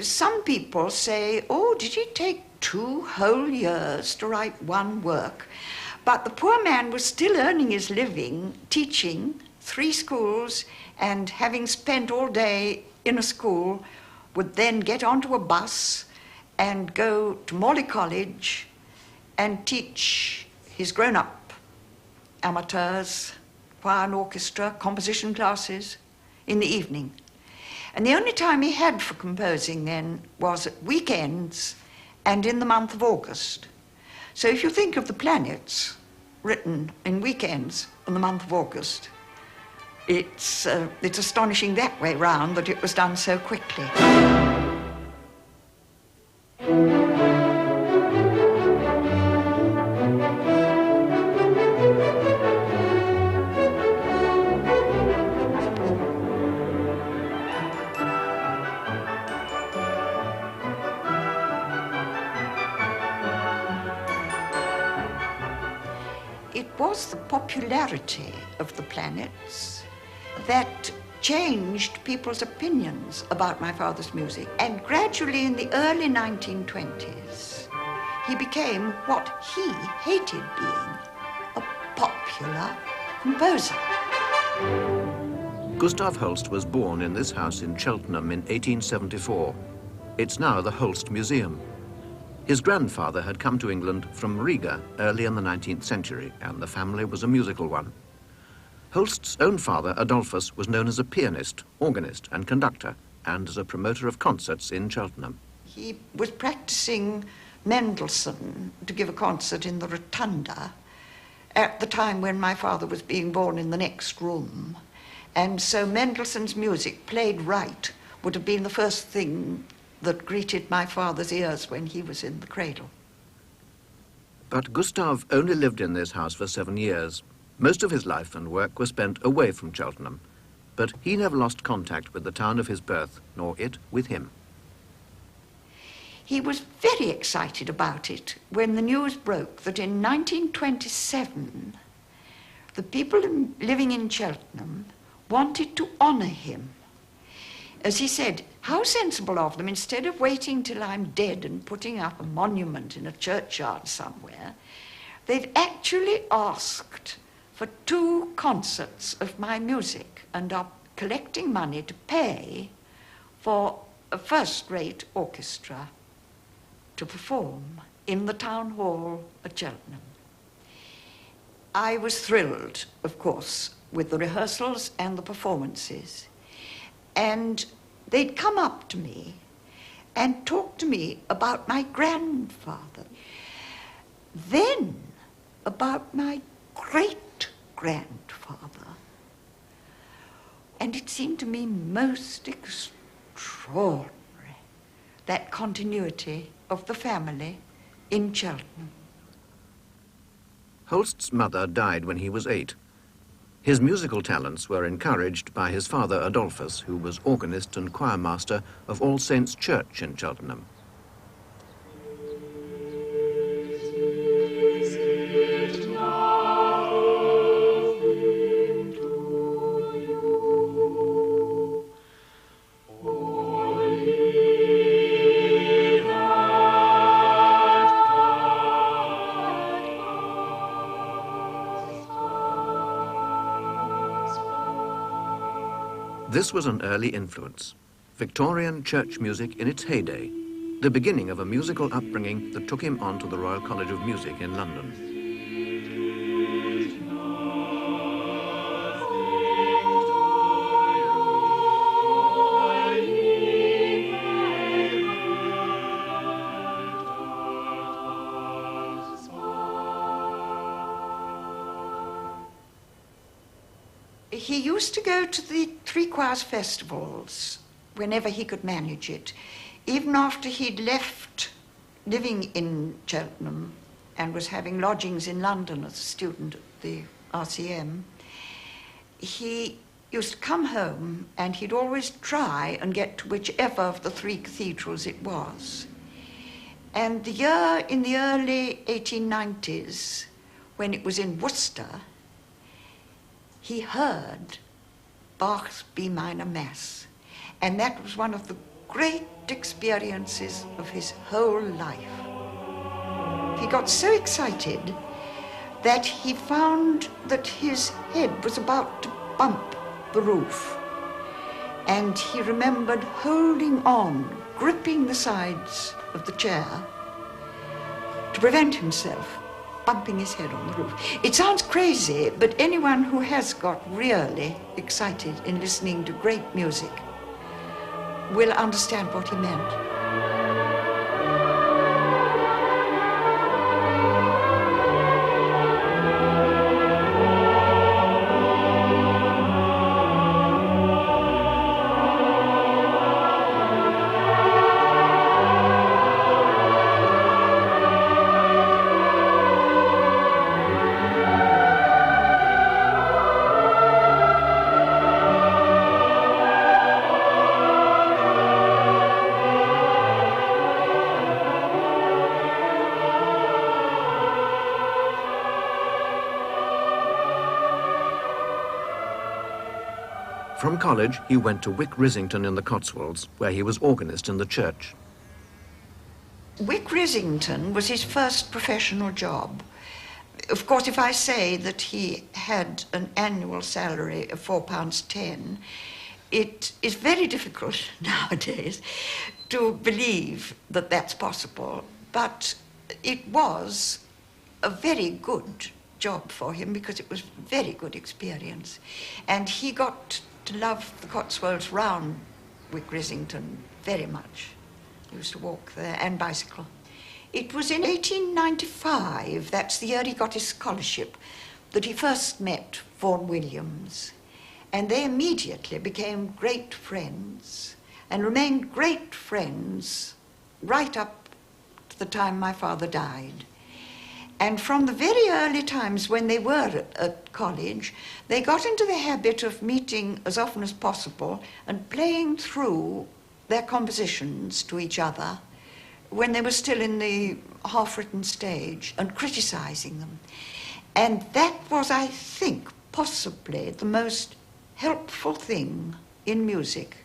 some people say, oh, did it take 2 whole years to write one work? But the poor man was still earning his living, teaching 3 schools, and having spent all day in a school, would then get onto a bus and go to Morley College and teach his grown-up amateurs, choir and orchestra, composition classes in the evening. And the only time he had for composing then was at weekends and in the month of August. So if you think of the planets written in weekends in the month of August, it's astonishing that way round that it was done so quickly. It was the popularity of the planets that changed people's opinions about my father's music. And gradually in the early 1920s, he became what he hated being, a popular composer. Gustav Holst was born in this house in Cheltenham in 1874. It's now the Holst Museum. His grandfather had come to England from Riga early in the 19th century, and the family was a musical one. Holst's own father, Adolphus, was known as a pianist, organist and conductor, and as a promoter of concerts in Cheltenham. He was practicing Mendelssohn to give a concert in the Rotunda at the time when my father was being born in the next room. And so Mendelssohn's music, played right, would have been the first thing that greeted my father's ears when he was in the cradle. But Gustav only lived in this house for 7 years. Most of his life and work were spent away from Cheltenham, but he never lost contact with the town of his birth, nor it with him. He was very excited about it when the news broke that in 1927, the people living in Cheltenham wanted to honor him. As he said, how sensible of them, instead of waiting till I'm dead and putting up a monument in a churchyard somewhere, they've actually asked for 2 concerts of my music and are collecting money to pay for a first-rate orchestra to perform in the town hall at Cheltenham. I was thrilled, of course, with the rehearsals and the performances. And they'd come up to me and talk to me about my grandfather, then about my great-grandfather. And it seemed to me most extraordinary, that continuity of the family in Cheltenham. Holst's mother died when he was 8. His musical talents were encouraged by his father Adolphus, who was organist and choirmaster of All Saints' Church in Cheltenham. This was an early influence, Victorian church music in its heyday, the beginning of a musical upbringing that took him on to the Royal College of Music in London. He used to go to the Three Choirs festivals whenever he could manage it. Even after he'd left living in Cheltenham and was having lodgings in London as a student at the RCM, he used to come home and he'd always try and get to whichever of the 3 cathedrals it was. And in the early 1890s, when it was in Worcester, he heard Bach's B minor Mass, and that was one of the great experiences of his whole life. He got so excited that he found that his head was about to bump the roof. And he remembered holding on, gripping the sides of the chair to prevent himself bumping his head on the roof. It sounds crazy, but anyone who has got really excited in listening to great music will understand what he meant. From college, he went to Wick Risington in the Cotswolds, where he was organist in the church. Wick Risington was his first professional job. Of course, if I say that he had an annual salary of £4.10, it is very difficult nowadays to believe that that's possible. But it was a very good job for him because it was a very good experience. And he got to love the Cotswolds round Wick Risington very much. He used to walk there and bicycle. It was in 1895, that's the year he got his scholarship, that he first met Vaughan Williams. And they immediately became great friends and remained great friends right up to the time my father died. And from the very early times when they were at college, they got into the habit of meeting as often as possible and playing through their compositions to each other when they were still in the half-written stage and criticizing them. And that was, I think, possibly the most helpful thing in music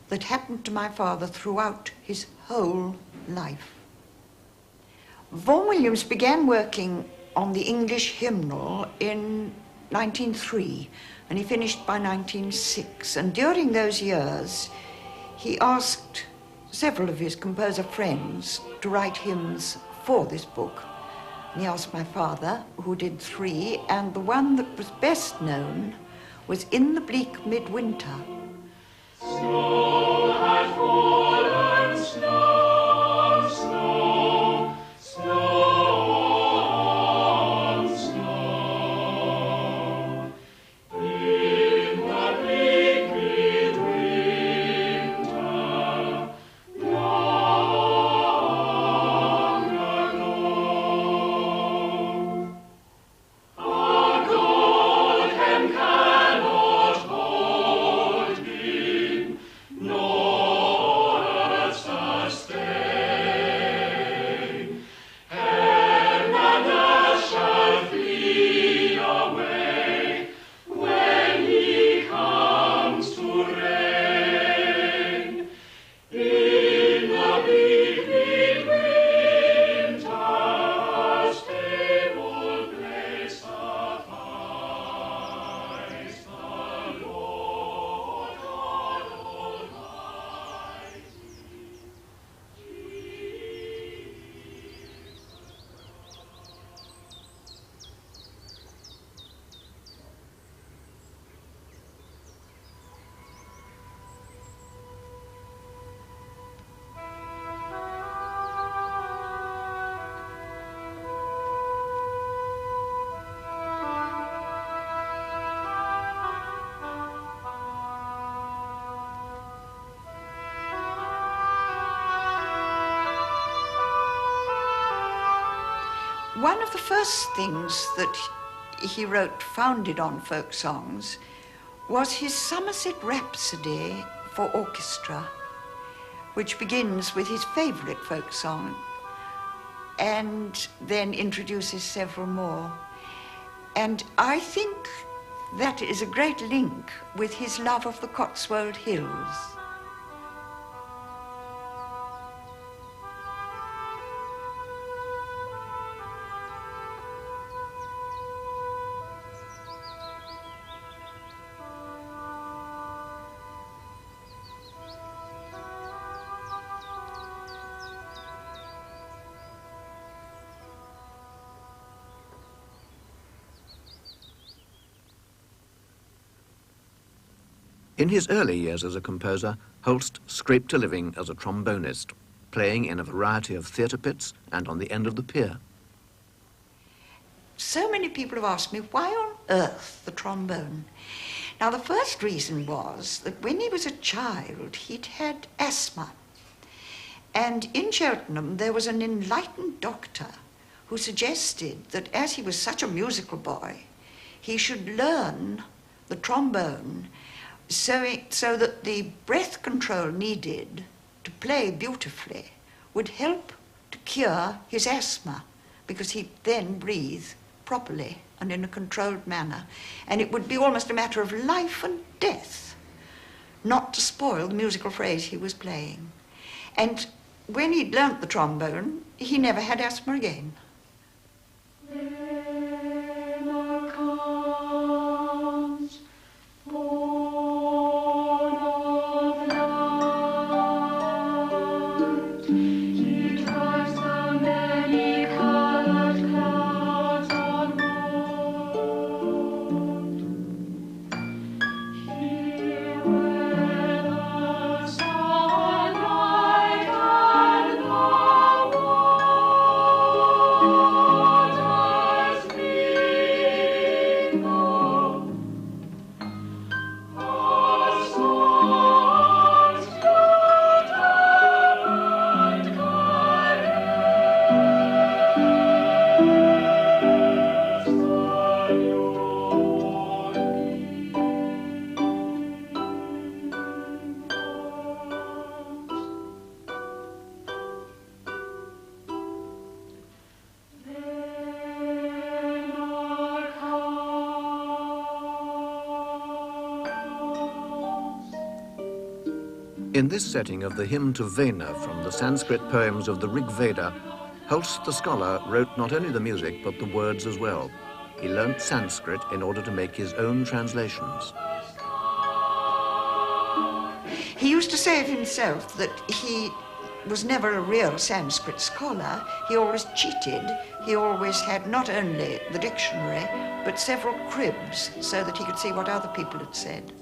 that happened to my father throughout his whole life. Vaughan Williams began working on the English hymnal in 1903, and he finished by 1906. And during those years, he asked several of his composer friends to write hymns for this book. And he asked my father, who did 3, and the one that was best known was In the Bleak Midwinter. Snow has fallen, snow, snow, snow on snow. In the bleak midwinter, long ago. Our God cannot hold him, nor earth sustain. Heaven and earth shall flee away when he comes to reign. In the bleak midwinter, stable place abides the Lord God Almighty. One of the first things that he wrote founded on folk songs was his Somerset Rhapsody for orchestra, which begins with his favourite folk song and then introduces several more. And I think that is a great link with his love of the Cotswold Hills. In his early years as a composer, Holst scraped a living as a trombonist, playing in a variety of theatre pits and on the end of the pier. So many people have asked me, why on earth the trombone? Now, the first reason was that when he was a child, he'd had asthma. And in Cheltenham, there was an enlightened doctor who suggested that as he was such a musical boy, he should learn the trombone so that the breath control needed to play beautifully would help to cure his asthma, because he'd then breathe properly and in a controlled manner. And it would be almost a matter of life and death not to spoil the musical phrase he was playing. And when he'd learnt the trombone, he never had asthma again. In this setting of the hymn to Vena from the Sanskrit poems of the Rig Veda, Holst the scholar wrote not only the music but the words as well. He learnt Sanskrit in order to make his own translations. He used to say of himself that he was never a real Sanskrit scholar. He always cheated. He always had not only the dictionary, but several cribs so that he could see what other people had said.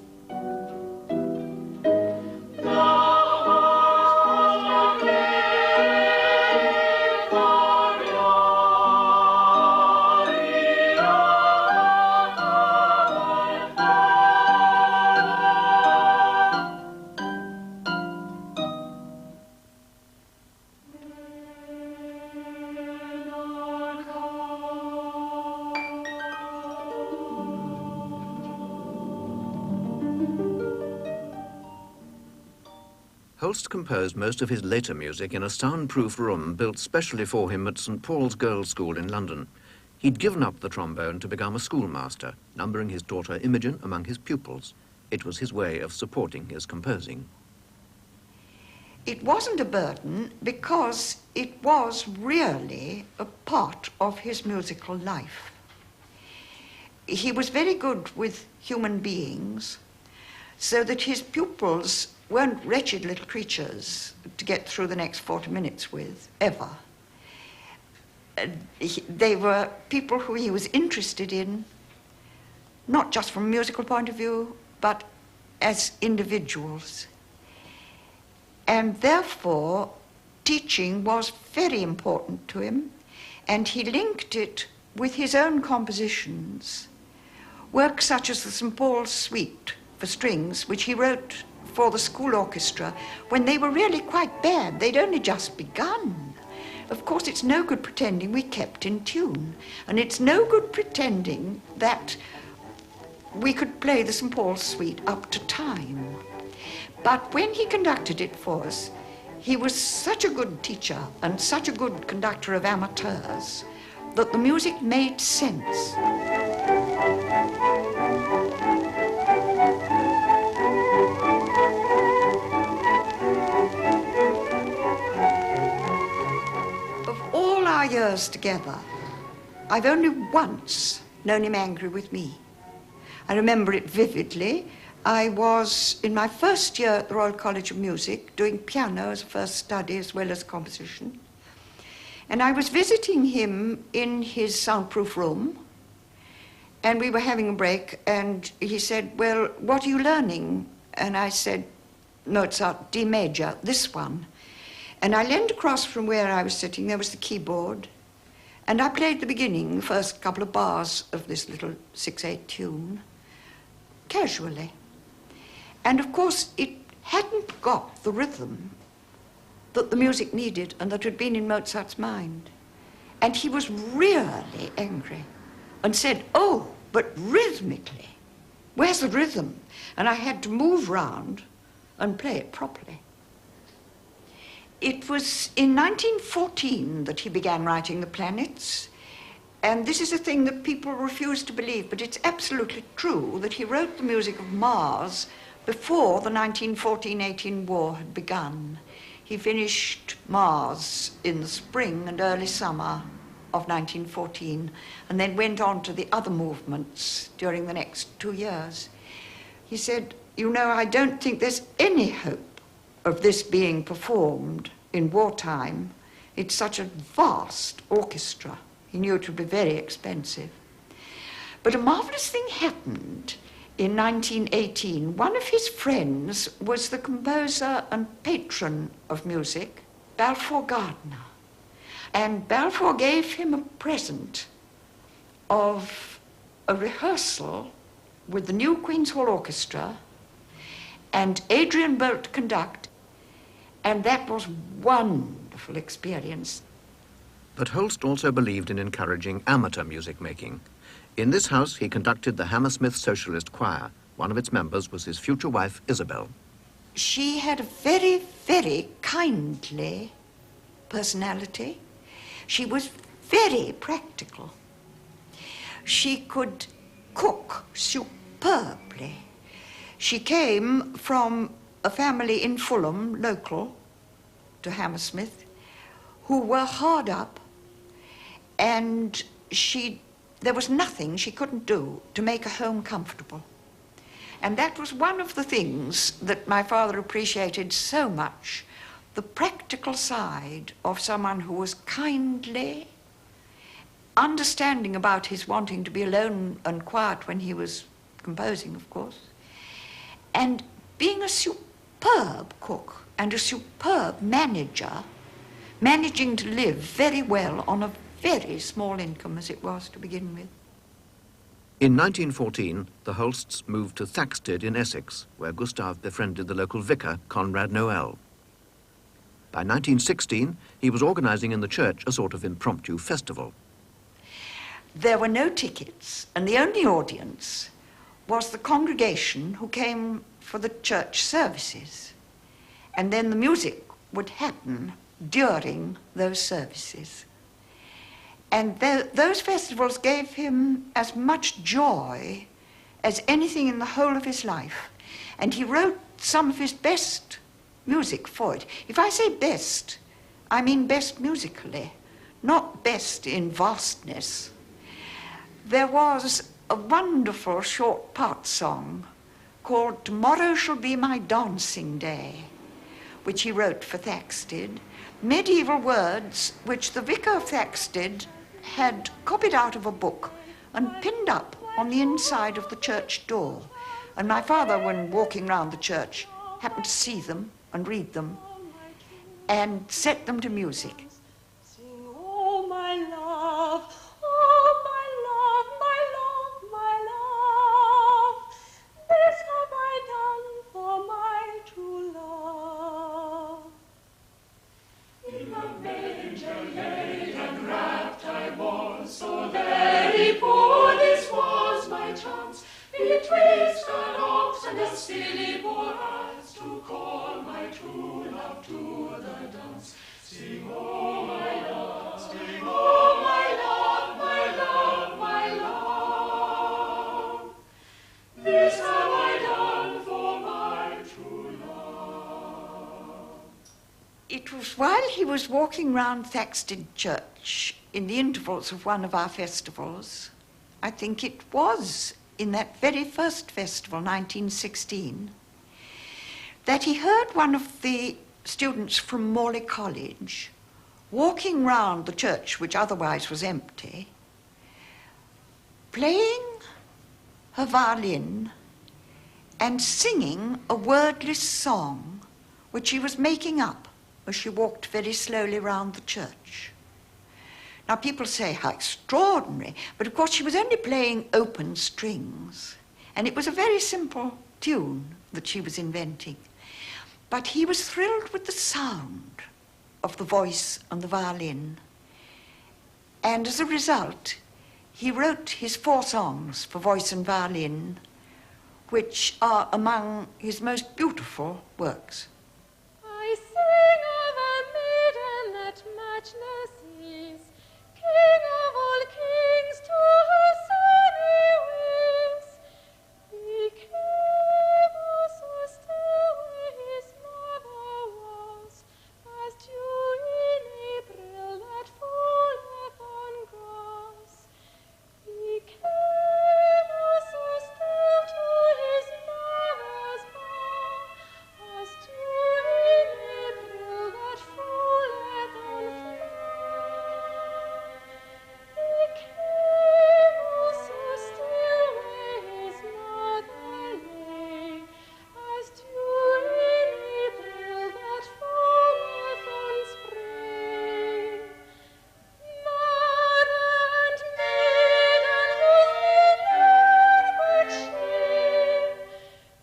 Holst composed most of his later music in a soundproof room built specially for him at St. Paul's Girls' School in London. He'd given up the trombone to become a schoolmaster, numbering his daughter Imogen among his pupils. It was his way of supporting his composing. It wasn't a burden because it was really a part of his musical life. He was very good with human beings, so that his pupils weren't wretched little creatures to get through the next 40 minutes with, ever. They were people who he was interested in, not just from a musical point of view, but as individuals. And therefore, teaching was very important to him, and he linked it with his own compositions, works such as the St. Paul's Suite for strings, which he wrote for the school orchestra when they were really quite bad. They'd only just begun. Of course, it's no good pretending we kept in tune, and it's no good pretending that we could play the St. Paul's Suite up to time. But when he conducted it for us, he was such a good teacher and such a good conductor of amateurs that the music made sense. Our years together, I've only once known him angry with me. I remember it vividly. I was in my first year at the Royal College of Music doing piano as a first study as well as composition. And I was visiting him in his soundproof room, and we were having a break, and he said, "Well, what are you learning?" And I said, Mozart, D major, this one. And I leaned across from where I was sitting. There was the keyboard. And I played the beginning, the first couple of bars of this little 6/8 tune, casually. And of course, it hadn't got the rhythm that the music needed and that had been in Mozart's mind. And he was really angry and said, oh, but rhythmically, where's the rhythm? And I had to move round and play it properly. It was in 1914 that he began writing The Planets, and this is a thing that people refuse to believe, but it's absolutely true that he wrote the music of Mars before the 1914-18 war had begun. He finished Mars in the spring and early summer of 1914, and then went on to the other movements during the next 2 years. He said, you know, I don't think there's any hope of this being performed in wartime. It's such a vast orchestra. He knew it would be very expensive. But a marvelous thing happened in 1918. One of his friends was the composer and patron of music, Balfour Gardner. And Balfour gave him a present of a rehearsal with the new Queen's Hall Orchestra and Adrian Bolt conduct, and that was wonderful experience. But Holst also believed in encouraging amateur music making. In this house, he conducted the Hammersmith Socialist Choir. One of its members was his future wife, Isabel. She had a very, very kindly personality. She was very practical. She could cook superbly. She came from a family in Fulham, local to Hammersmith, who were hard up, and there was nothing she couldn't do to make a home comfortable. And that was one of the things that my father appreciated so much, the practical side of someone who was kindly, understanding about his wanting to be alone and quiet when he was composing, of course, and being a superb cook and a superb manager, managing to live very well on a very small income as it was to begin with. In 1914, the Holsts moved to Thaxted in Essex, where Gustav befriended the local vicar, Conrad Noel. By 1916, he was organising in the church a sort of impromptu festival. There were no tickets, and the only audience was the congregation who came for the church services. And then the music would happen during those services. And those festivals gave him as much joy as anything in the whole of his life. And he wrote some of his best music for it. If I say best, I mean best musically, not best in vastness. There was a wonderful short part song called Tomorrow Shall Be My Dancing Day, which he wrote for Thaxted, medieval words which the vicar of Thaxted had copied out of a book and pinned up on the inside of the church door. And my father, when walking round the church, happened to see them and read them and set them to music. Sing, oh my love, oh my love, my love, my love, this have I done for my true love. In a manger laid and wrapped I was, so very poor this was my chance, betwixt an ox and a silly poor ass, to call my true love to the dance. Sing, oh my love, sing, oh my love, my love, my love, this have I done for my true love. It was while he was walking round Thaxted Church in the intervals of one of our festivals, I think it was in that very first festival, 1916, that he heard one of the students from Morley College walking round the church, which otherwise was empty, playing her violin and singing a wordless song which she was making up as she walked very slowly round the church. Now people say how extraordinary, but of course she was only playing open strings, and it was a very simple tune that she was inventing. But he was thrilled with the sound of the voice and the violin, and as a result he wrote his 4 songs for voice and violin, which are among his most beautiful works. I sing of a maiden that matchless is, King of all kings, to her son he waves. He came also still where his mother was, as dew in April that falleth on grass. He came also still to his mother's bower, as dew in April that falleth on flower. He came also still where his mother lay, as dew in April that falleth on spring. Mother and maiden whose language shame,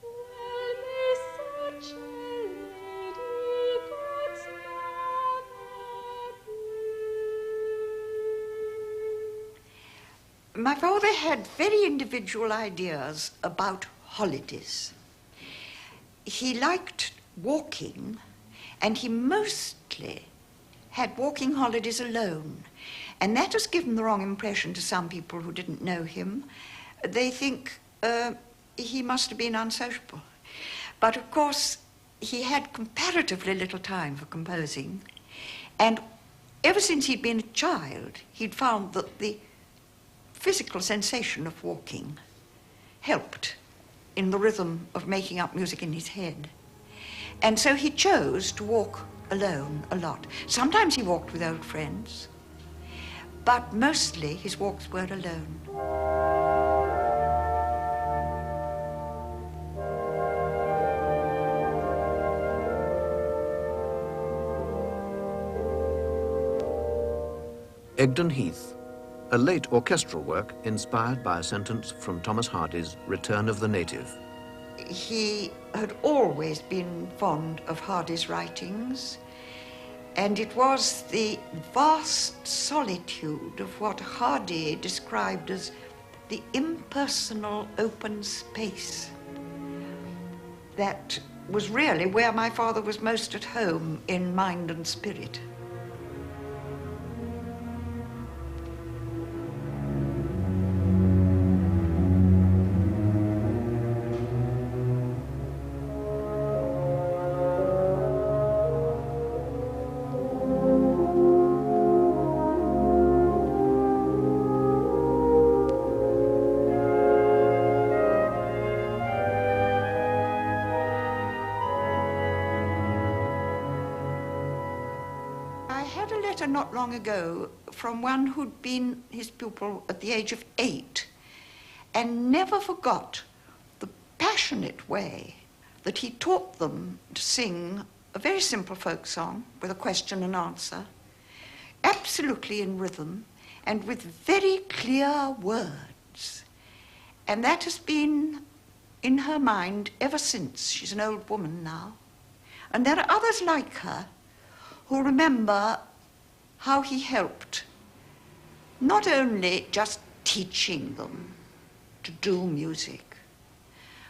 well may such a lady God's mother be. My father had very individual ideas about holidays. He liked walking, and he mostly had walking holidays alone. And that has given the wrong impression to some people who didn't know him. They think he must have been unsociable. But of course, he had comparatively little time for composing. And ever since he'd been a child, he'd found that the physical sensation of walking helped in the rhythm of making up music in his head. And so he chose to walk alone a lot. Sometimes he walked with old friends, but mostly his walks were alone. Egdon Heath, a late orchestral work inspired by a sentence from Thomas Hardy's Return of the Native. He had always been fond of Hardy's writings, and it was the vast solitude of what Hardy described as the impersonal open space that was really where my father was most at home in mind and spirit. Not long ago from one who'd been his pupil at the age of 8 and never forgot the passionate way that he taught them to sing a very simple folk song with a question and answer, absolutely in rhythm and with very clear words. And that has been in her mind ever since. She's an old woman now. And there are others like her who remember how he helped, not only just teaching them to do music,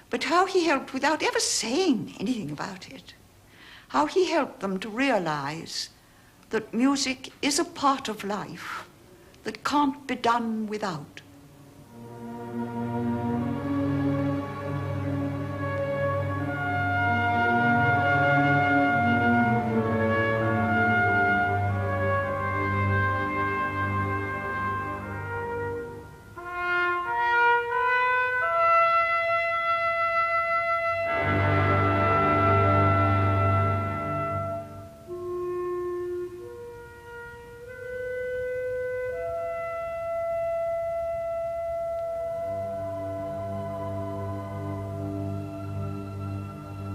but how he helped without ever saying anything about it, how he helped them to realize that music is a part of life that can't be done without.